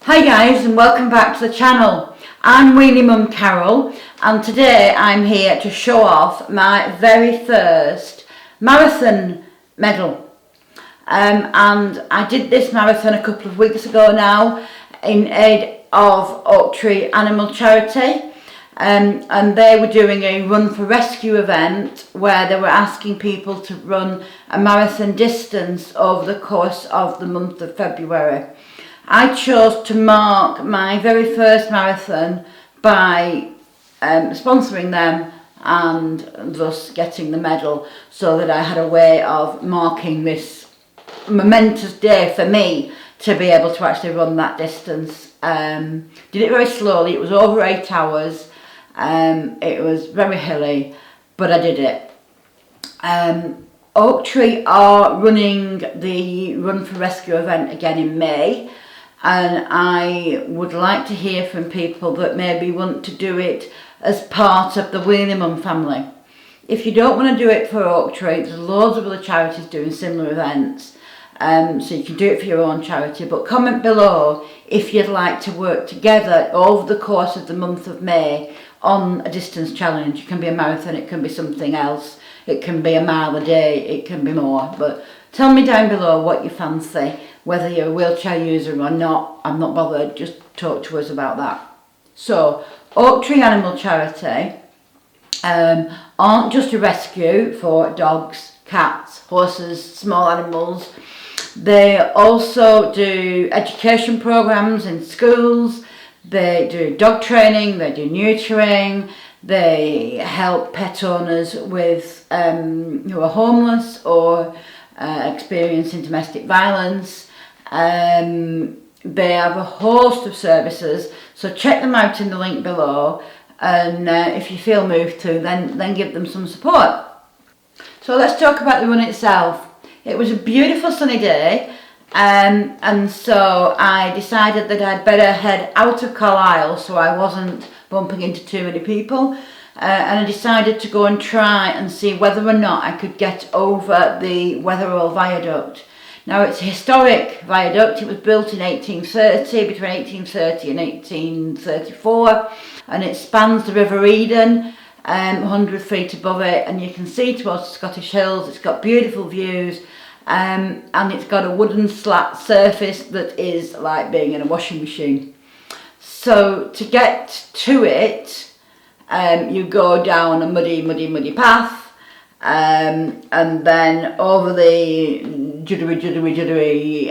Hi guys, and welcome back to the channel. I'm Wheelie Mum Carol, and today I'm here to show off my very first marathon medal. And I did this marathon a couple of weeks ago now in aid of Oak Tree Animal Charity. And they were doing a Run for Rescue event where they were asking people to run a marathon distance over the course of the month of February. I chose to mark my very first marathon by sponsoring them and thus getting the medal, so that I had a way of marking this momentous day for me to be able to actually run that distance. Did it very slowly. It was over 8 hours. It was very hilly, but I did it. Oak Tree are running the Run for Rescue event again in May, and I would like to hear from people that maybe want to do it as part of the Wheelie Mum family. If you don't want to do it for Oak Tree, there's loads of other charities doing similar events, so you can do it for your own charity. But comment below if you'd like to work together over the course of the month of May on a distance challenge. It can be a marathon, it can be something else, it can be a mile a day, it can be more. But tell me down below what you fancy, whether you're a wheelchair user or not. I'm not bothered, just talk to us about that. So, Oak Tree Animal Charity aren't just a rescue for dogs, cats, horses, small animals. They also do education programs in schools. They do dog training, they do neutering, they help pet owners with who are homeless or experiencing domestic violence. They have a host of services, so check them out in the link below, and if you feel moved to, then give them some support. So let's talk about the run itself. It was a beautiful sunny day. And so I decided that I'd better head out of Carlisle so I wasn't bumping into too many people, and I decided to go and try and see whether or not I could get over the Wetherall Viaduct. Now, it's a historic viaduct. It was built in 1830, between 1830 and 1834, and it spans the River Eden 100 feet above it, and you can see towards the Scottish Hills. It's got beautiful views. And it's got a wooden slat surface that is like being in a washing machine. So to get to it, you go down a muddy path, and then over the juddery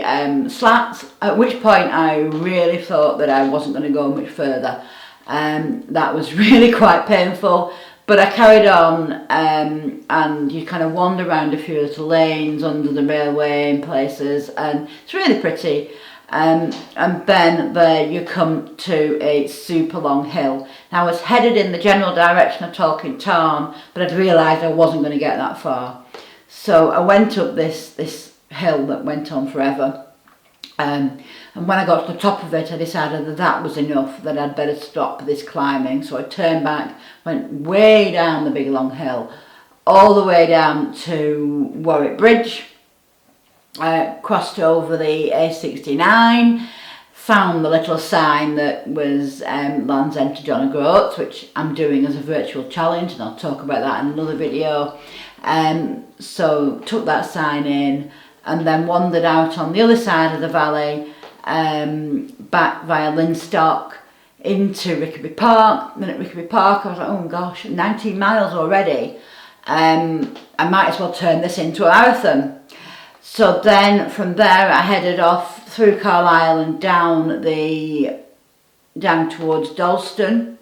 slats, at which point I really thought that I wasn't going to go much further. That was really quite painful. But I carried on, and you kind of wander around a few little lanes under the railway in places, and it's really pretty. And then there you come to a super long hill. Now, I was headed in the general direction of Talking Tarn, but I'd realised I wasn't going to get that far. So I went up this hill that went on forever. And when I got to the top of it, I decided that that was enough, that I'd better stop this climbing. So I turned back, went way down the big long hill, all the way down to Warwick Bridge, crossed over the A69, found the little sign that was Land's End to John O'Groats, which I'm doing as a virtual challenge, and I'll talk about that in another video. So took that sign in, and then wandered out on the other side of the valley, back via Linstock into Rickaby Park. Then at Rickaby Park I was like, oh gosh, 19 miles already. I might as well turn this into a marathon. So then from there I headed off through Carlisle and down towards Dalston,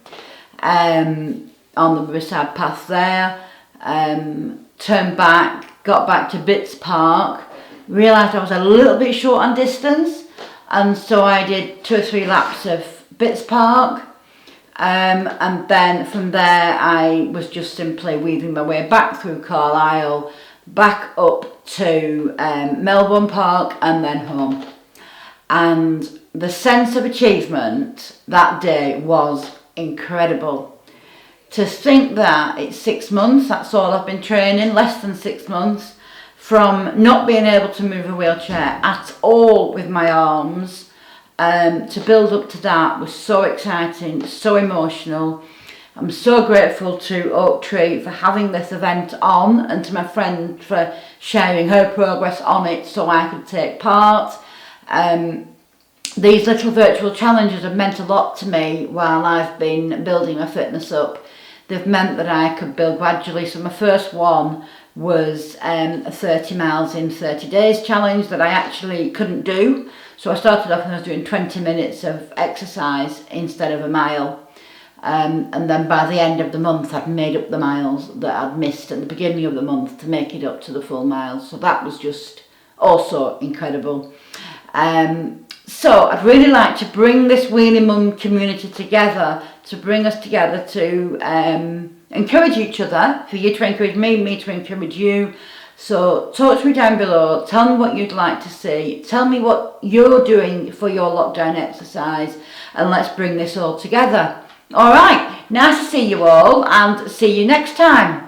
on the Riverside path there. Turned back, got back to Bitts Park, realised I was a little bit short on distance, and so I did 2 or 3 laps of Bitts Park, and then from there I was just simply weaving my way back through Carlisle, back up to Melbourne Park, and then home. And the sense of achievement that day was incredible. To think that it's 6 months, that's all I've been training, less than 6 months, from not being able to move a wheelchair at all with my arms, to build up to that was so exciting, so emotional. I'm so grateful to Oak Tree for having this event on, and to my friend for sharing her progress on it so I could take part. These little virtual challenges have meant a lot to me while I've been building my fitness up. They've meant that I could build gradually. So my first one was a 30 miles in 30 days challenge that I actually couldn't do. So I started off and I was doing 20 minutes of exercise instead of a mile. And then by the end of the month I'd made up the miles that I'd missed at the beginning of the month to make it up to the full miles. So that was just also incredible. So I'd really like to bring this Wheelie Mum community together, to bring us together to encourage each other, for you to encourage me to encourage you. So talk to me down below, tell me what you'd like to see, tell me what you're doing for your lockdown exercise, and let's bring this all together. Alright, nice to see you all, and see you next time.